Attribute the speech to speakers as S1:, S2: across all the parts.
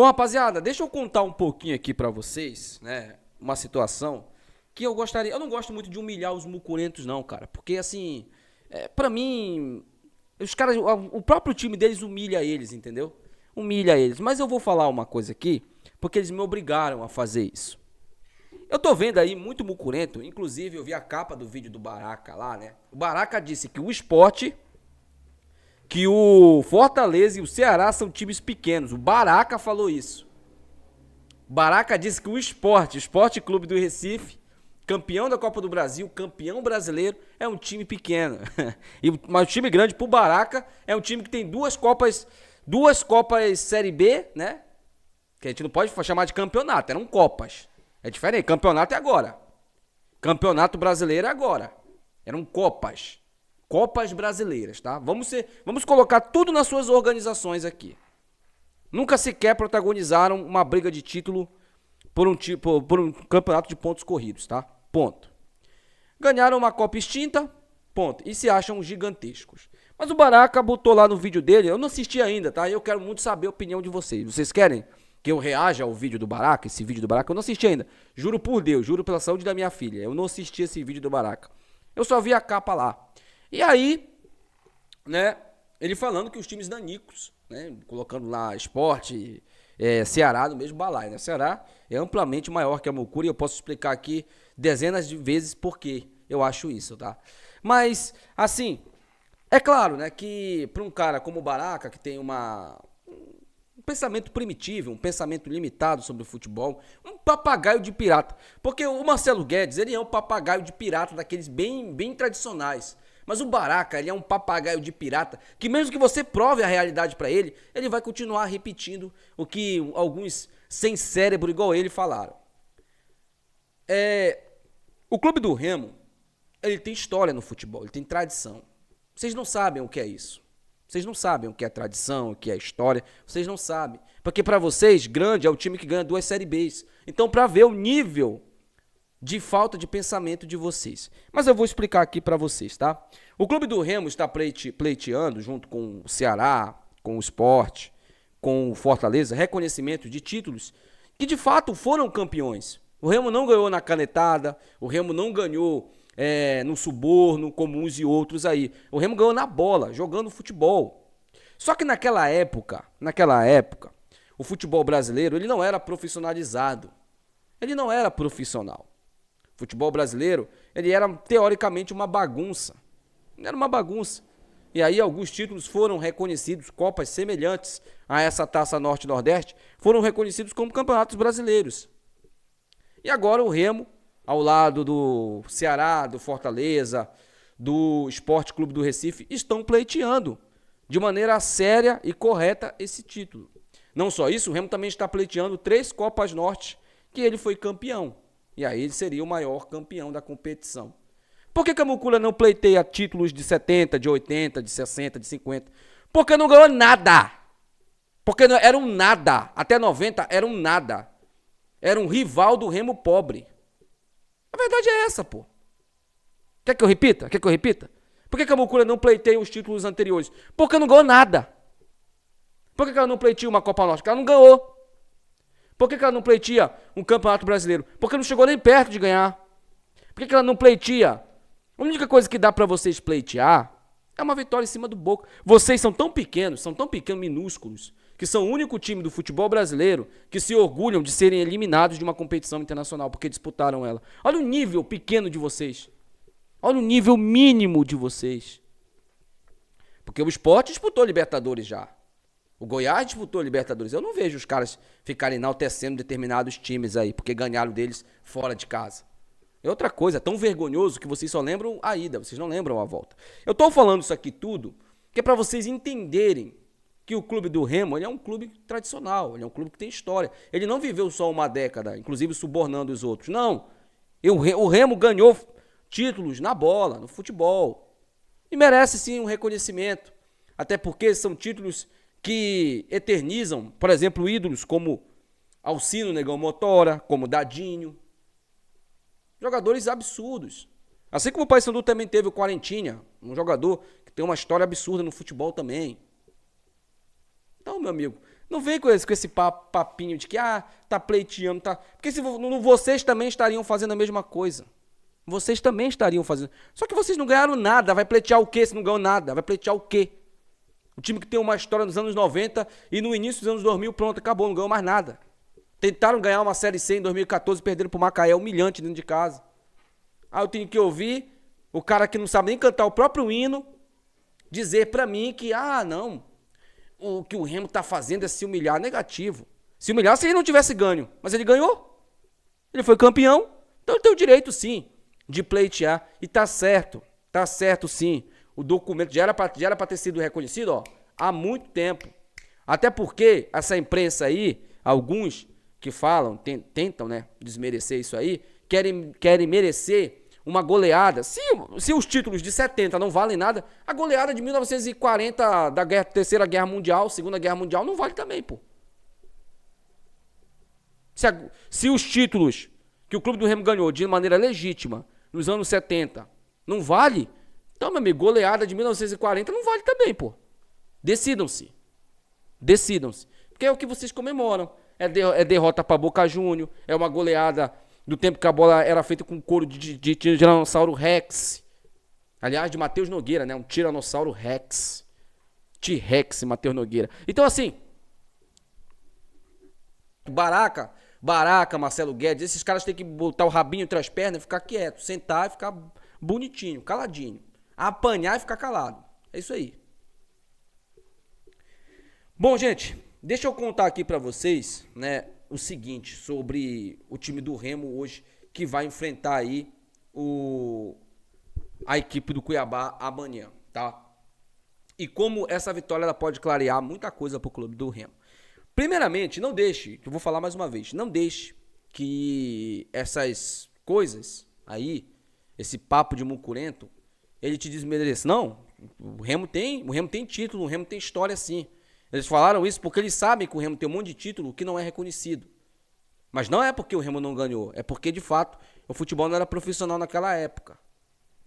S1: Bom, rapaziada, deixa eu contar um pouquinho aqui pra vocês, né? Uma situação que eu gostaria. Eu não gosto muito de humilhar os mucurentos, não, cara. Porque, assim, pra mim, os caras, o próprio time deles humilha eles, entendeu? Humilha eles. Mas eu vou falar uma coisa aqui, porque eles me obrigaram a fazer isso. Eu tô vendo aí muito mucurento, inclusive eu vi a capa do vídeo do Baraca lá, né? O Baraca disse que o Sport, que o Fortaleza e o Ceará são times pequenos. O Baraca falou isso. O Baraca disse que o Esporte Clube do Recife, campeão da Copa do Brasil, campeão brasileiro, é um time pequeno. Mas o time grande pro Baraca é um time que tem duas Copas Série B, né? Que a gente não pode chamar de campeonato, eram Copas. É diferente, campeonato é agora. Campeonato brasileiro é agora. Eram Copas. Copas brasileiras, tá? Vamos colocar tudo nas suas organizações aqui. Nunca sequer protagonizaram uma briga de título por um campeonato de pontos corridos, tá? Ponto. Ganharam uma Copa extinta, ponto. E se acham gigantescos. Mas o Baraca botou lá no vídeo dele, eu não assisti ainda, tá? Eu quero muito saber a opinião de vocês. Vocês querem que eu reaja ao vídeo do Baraca, esse vídeo do Baraca? Eu não assisti ainda. Juro por Deus, juro pela saúde da minha filha. Eu não assisti esse vídeo do Baraca. Eu só vi a capa lá. E aí, né, ele falando que os times nanicos, né, colocando lá Sport, Ceará no mesmo balaio, né? Ceará é amplamente maior que a Mucura e eu posso explicar aqui dezenas de vezes por que eu acho isso, tá? Mas, assim, é claro, né, que para um cara como o Baraca, que tem um pensamento primitivo, um pensamento limitado sobre o futebol, um papagaio de pirata. Porque o Marcelo Guedes, ele é um papagaio de pirata daqueles bem tradicionais. Mas o Baraca, ele é um papagaio de pirata que mesmo que você prove a realidade pra ele, ele vai continuar repetindo o que alguns sem cérebro igual ele falaram. O Clube do Remo, ele tem história no futebol, ele tem tradição. Vocês não sabem o que é isso. Vocês não sabem o que é tradição, o que é história. Vocês não sabem. Porque pra vocês, grande é o time que ganha 2 Série Bs. Então, pra ver o nível de falta de pensamento de vocês. Mas eu vou explicar aqui pra vocês, tá? O Clube do Remo está pleiteando, junto com o Ceará, com o Sport, com o Fortaleza, reconhecimento de títulos que de fato foram campeões. O Remo não ganhou na canetada, o Remo não ganhou no suborno, como uns e outros aí. O Remo ganhou na bola, jogando futebol. Só que naquela época, o futebol brasileiro, ele não era profissionalizado. Ele não era profissional. O futebol brasileiro, ele era teoricamente uma bagunça. Era uma bagunça. E aí alguns títulos foram reconhecidos, copas semelhantes a essa Taça Norte-Nordeste, foram reconhecidos como campeonatos brasileiros. E agora o Remo, ao lado do Ceará, do Fortaleza, do Esporte Clube do Recife, estão pleiteando de maneira séria e correta esse título. Não só isso, o Remo também está pleiteando 3 Copas Norte, que ele foi campeão. E aí ele seria o maior campeão da competição. Por que a Mucura não pleiteia títulos de 70, de 80, de 60, de 50? Porque não ganhou nada. Porque não, era um nada. Até 90 era um nada. Era um rival do Remo pobre. A verdade é essa, pô. Quer que eu repita? Por que a Mucura não pleiteia os títulos anteriores? Porque não ganhou nada. Por que ela não pleiteia uma Copa Norte? Porque ela não ganhou. Por que ela não pleiteia um Campeonato Brasileiro? Porque não chegou nem perto de ganhar. Por que ela não pleiteia? A única coisa que dá pra vocês pleitear é uma vitória em cima do Boca. Vocês são tão pequenos, minúsculos, que são o único time do futebol brasileiro que se orgulham de serem eliminados de uma competição internacional porque disputaram ela. Olha o nível pequeno de vocês. Olha o nível mínimo de vocês. Porque o Sport disputou Libertadores já. O Goiás disputou Libertadores. Eu não vejo os caras ficarem enaltecendo determinados times aí, porque ganharam deles fora de casa. É outra coisa, é tão vergonhoso que vocês só lembram a ida, vocês não lembram a volta. Eu tô falando isso aqui tudo, que é pra vocês entenderem que o Clube do Remo, ele é um clube tradicional, ele é um clube que tem história. Ele não viveu só uma década, inclusive subornando os outros. Não, o Remo ganhou títulos na bola, no futebol. E merece sim um reconhecimento, até porque são títulos que eternizam, por exemplo, ídolos como Alcino Negão Motora, como Dadinho. Jogadores absurdos. Assim como o Paysandu também teve o Quarentinha, um jogador que tem uma história absurda no futebol também. Então, meu amigo, Não vem com esse papinho de que, tá pleiteando, tá... Porque vocês também estariam fazendo a mesma coisa. Vocês também estariam fazendo. Só que vocês não ganharam nada. Vai pleitear o quê se não ganhou nada? Vai pleitear o quê? O time que tem uma história nos anos 90 e no início dos anos 2000, pronto, acabou, não ganhou mais nada. Tentaram ganhar uma Série C em 2014 e perderam pro Macaé, humilhante dentro de casa. Aí eu tenho que ouvir o cara que não sabe nem cantar o próprio hino dizer pra mim que, não, o que o Remo tá fazendo é se humilhar. Negativo. Se humilhar se ele não tivesse ganho. Mas ele ganhou. Ele foi campeão. Então ele tem o direito, sim, de pleitear. E tá certo sim. O documento já era pra ter sido reconhecido, há muito tempo. Até porque essa imprensa aí, alguns que falam, tentam, né, desmerecer isso aí, querem merecer uma goleada. Se os títulos de 70 não valem nada, a goleada de 1940 da Terceira Guerra Mundial, Segunda Guerra Mundial, não vale também, pô. Se os títulos que o Clube do Remo ganhou de maneira legítima nos anos 70 não vale, então, meu amigo, goleada de 1940 não vale também, pô. Decidam-se. Porque é o que vocês comemoram. É derrota para Boca Júnior, é uma goleada do tempo que a bola era feita com couro de Tiranossauro Rex. Aliás, de Matheus Nogueira, né? Um Tiranossauro Rex. T-Rex, Matheus Nogueira. Então, assim, Baraca, Marcelo Guedes, esses caras têm que botar o rabinho entre as pernas e ficar quieto, sentar e ficar bonitinho, caladinho. Apanhar e ficar calado. É isso aí. Bom, gente, deixa eu contar aqui pra vocês, né, o seguinte sobre o time do Remo hoje, que vai enfrentar aí a equipe do Cuiabá amanhã, tá? E como essa vitória ela pode clarear muita coisa pro clube do Remo. Primeiramente, não deixe, que eu vou falar mais uma vez, não deixe que essas coisas aí, esse papo de mucurento, ele te desmereça. Não, o Remo tem título, o Remo tem história sim. Eles falaram isso porque eles sabem que o Remo tem um monte de título que não é reconhecido. Mas não é porque o Remo não ganhou, é porque, de fato, o futebol não era profissional naquela época.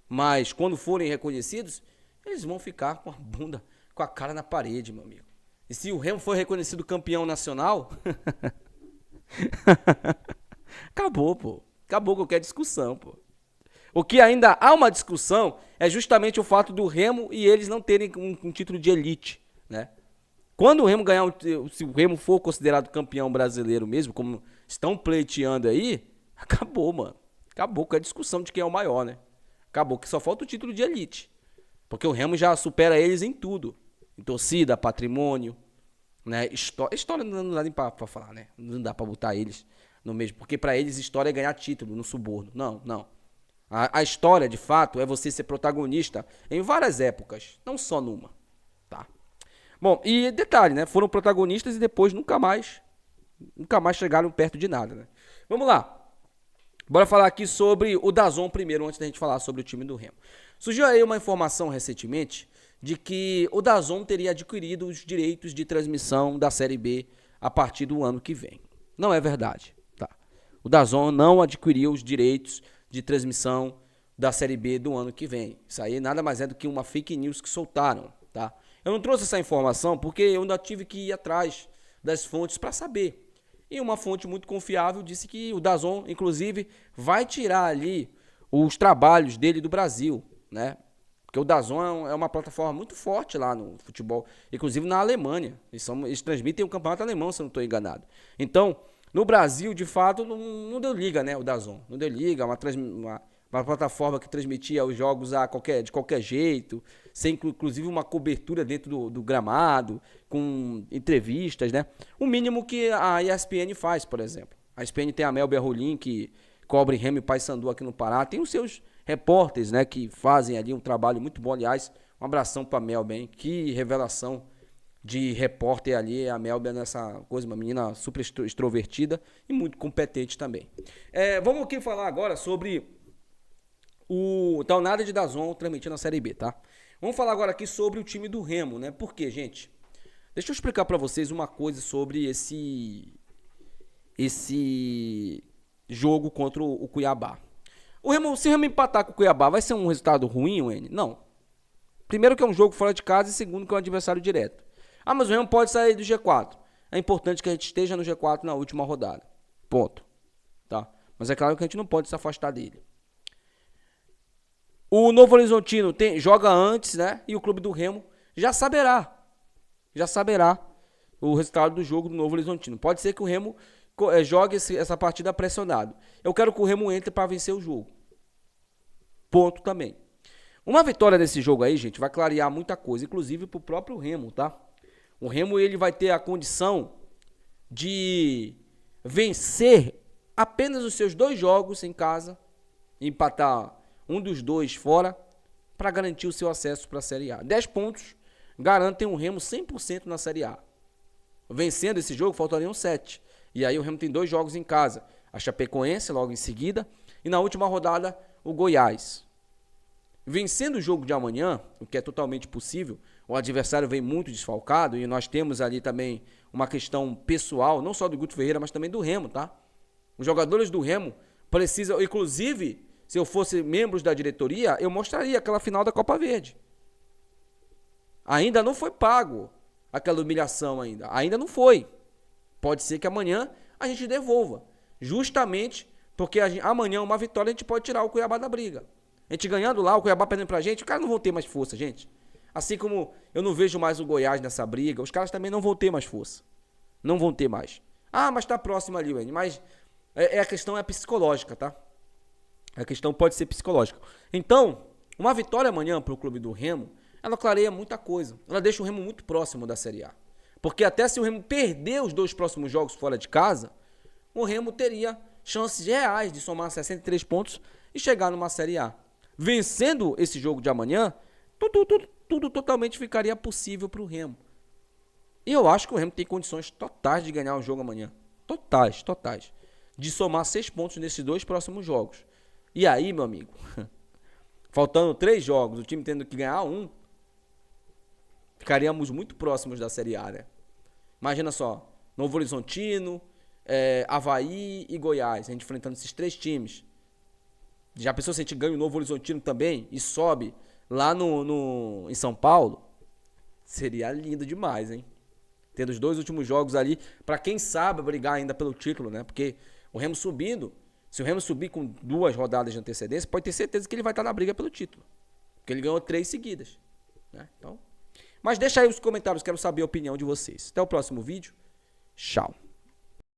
S1: Mas, quando forem reconhecidos, eles vão ficar com a bunda, com a cara na parede, meu amigo. E se o Remo for reconhecido campeão nacional, acabou, pô. Acabou qualquer discussão, pô. O que ainda há uma discussão é justamente o fato do Remo e eles não terem um título de elite, né? Quando o Remo ganhar, se o Remo for considerado campeão brasileiro mesmo, como estão pleiteando aí, acabou, mano. Acabou com a discussão de quem é o maior, né? Acabou, que só falta o título de elite. Porque o Remo já supera eles em tudo. Em torcida, patrimônio, né? História não dá nem pra falar, né? Não dá pra botar eles no mesmo. Porque pra eles história é ganhar título no suborno. Não. A história, de fato, é você ser protagonista em várias épocas, não só numa, tá? Bom, e detalhe, né? Foram protagonistas e depois nunca mais chegaram perto de nada, né? Vamos lá. Bora falar aqui sobre o DAZN primeiro, antes da gente falar sobre o time do Remo. Surgiu aí uma informação recentemente de que o DAZN teria adquirido os direitos de transmissão da Série B a partir do ano que vem. Não é verdade, tá? O DAZN não adquiriu os direitos de transmissão da Série B do ano que vem. Isso aí nada mais é do que uma fake news que soltaram, tá? Eu não trouxe essa informação porque eu ainda tive que ir atrás das fontes para saber. E uma fonte muito confiável disse que o DAZN, inclusive, vai tirar ali os trabalhos dele do Brasil, né? Porque o DAZN é uma plataforma muito forte lá no futebol, inclusive na Alemanha. Eles transmitem o campeonato alemão, se eu não estou enganado. Então, no Brasil, de fato, não deu liga, né, o DAZN. Não deu liga, uma plataforma que transmitia os jogos de qualquer jeito, sem inclusive uma cobertura dentro do gramado, com entrevistas, né? O mínimo que a ESPN faz, por exemplo. A ESPN tem a Mel Berrolim, que cobre Remo e Paysandu aqui no Pará. Tem os seus repórteres, né, que fazem ali um trabalho muito bom. Aliás, um abração para a Mel, bem. Que revelação de repórter ali, a Melba nessa coisa, uma menina super extrovertida e muito competente também. Vamos aqui falar agora sobre o tal nada de DAZN transmitindo a Série B, tá? Vamos falar agora aqui sobre o time do Remo, né? Por quê, gente? Deixa eu explicar pra vocês uma coisa sobre esse jogo contra o Cuiabá. Se o Remo empatar com o Cuiabá, vai ser um resultado ruim, Wene? Não. Primeiro que é um jogo fora de casa e segundo que é um adversário direto. Mas o Remo pode sair do G4. é importante que a gente esteja no G4 na última rodada. Ponto. Tá? Mas é claro que a gente não pode se afastar dele. O Novo Horizontino joga antes, né? E o Clube do Remo já saberá o resultado do jogo do Novo Horizontino. Pode ser que o Remo jogue essa partida pressionado. Eu quero que o Remo entre para vencer o jogo. Ponto também. Uma vitória desse jogo aí, gente, vai clarear muita coisa, inclusive pro próprio Remo, tá? O Remo, ele vai ter a condição de vencer apenas os seus 2 jogos em casa, empatar um dos 2 fora, para garantir o seu acesso para a Série A. 10 pontos garantem o Remo 100% na Série A. Vencendo esse jogo, faltariam 7. E aí o Remo tem 2 jogos em casa. A Chapecoense logo em seguida. E na última rodada, o Goiás. Vencendo o jogo de amanhã, o que é totalmente possível, o adversário vem muito desfalcado e nós temos ali também uma questão pessoal, não só do Guto Ferreira, mas também do Remo, tá? Os jogadores do Remo precisam, inclusive, se eu fosse membros da diretoria, eu mostraria aquela final da Copa Verde. Ainda não foi pago aquela humilhação ainda não foi. Pode ser que amanhã a gente devolva, justamente porque amanhã uma vitória a gente pode tirar o Cuiabá da briga. A gente ganhando lá, o Cuiabá perdendo pra gente, os caras não vão ter mais força, gente. Assim como eu não vejo mais o Goiás nessa briga, os caras também não vão ter mais força. Não vão ter mais. Ah, mas tá próximo ali, Wendy. Mas a questão é psicológica, tá? A questão pode ser psicológica. Então, uma vitória amanhã pro clube do Remo, ela clareia muita coisa. Ela deixa o Remo muito próximo da Série A. Porque até se o Remo perder os 2 próximos jogos fora de casa, o Remo teria chances reais de somar 63 pontos e chegar numa Série A. Vencendo esse jogo de amanhã, tudo totalmente ficaria possível para o Remo. E eu acho que o Remo tem condições totais de ganhar o jogo amanhã. Totais. De somar 6 pontos nesses 2 próximos jogos. E aí, meu amigo, faltando 3 jogos, o time tendo que ganhar 1, ficaríamos muito próximos da Série A, né? Imagina só, Novo Horizontino, Avaí e Goiás, a gente enfrentando esses 3 times. Já pensou se a gente ganha o Novo Horizontino também e sobe lá em São Paulo? Seria lindo demais, hein? Tendo os 2 últimos jogos ali, pra quem sabe brigar ainda pelo título, né? Porque o Remo subindo, se o Remo subir com 2 rodadas de antecedência, pode ter certeza que ele vai estar na briga pelo título. Porque ele ganhou 3 seguidas, né? Então, mas deixa aí os comentários, quero saber a opinião de vocês. Até o próximo vídeo. Tchau.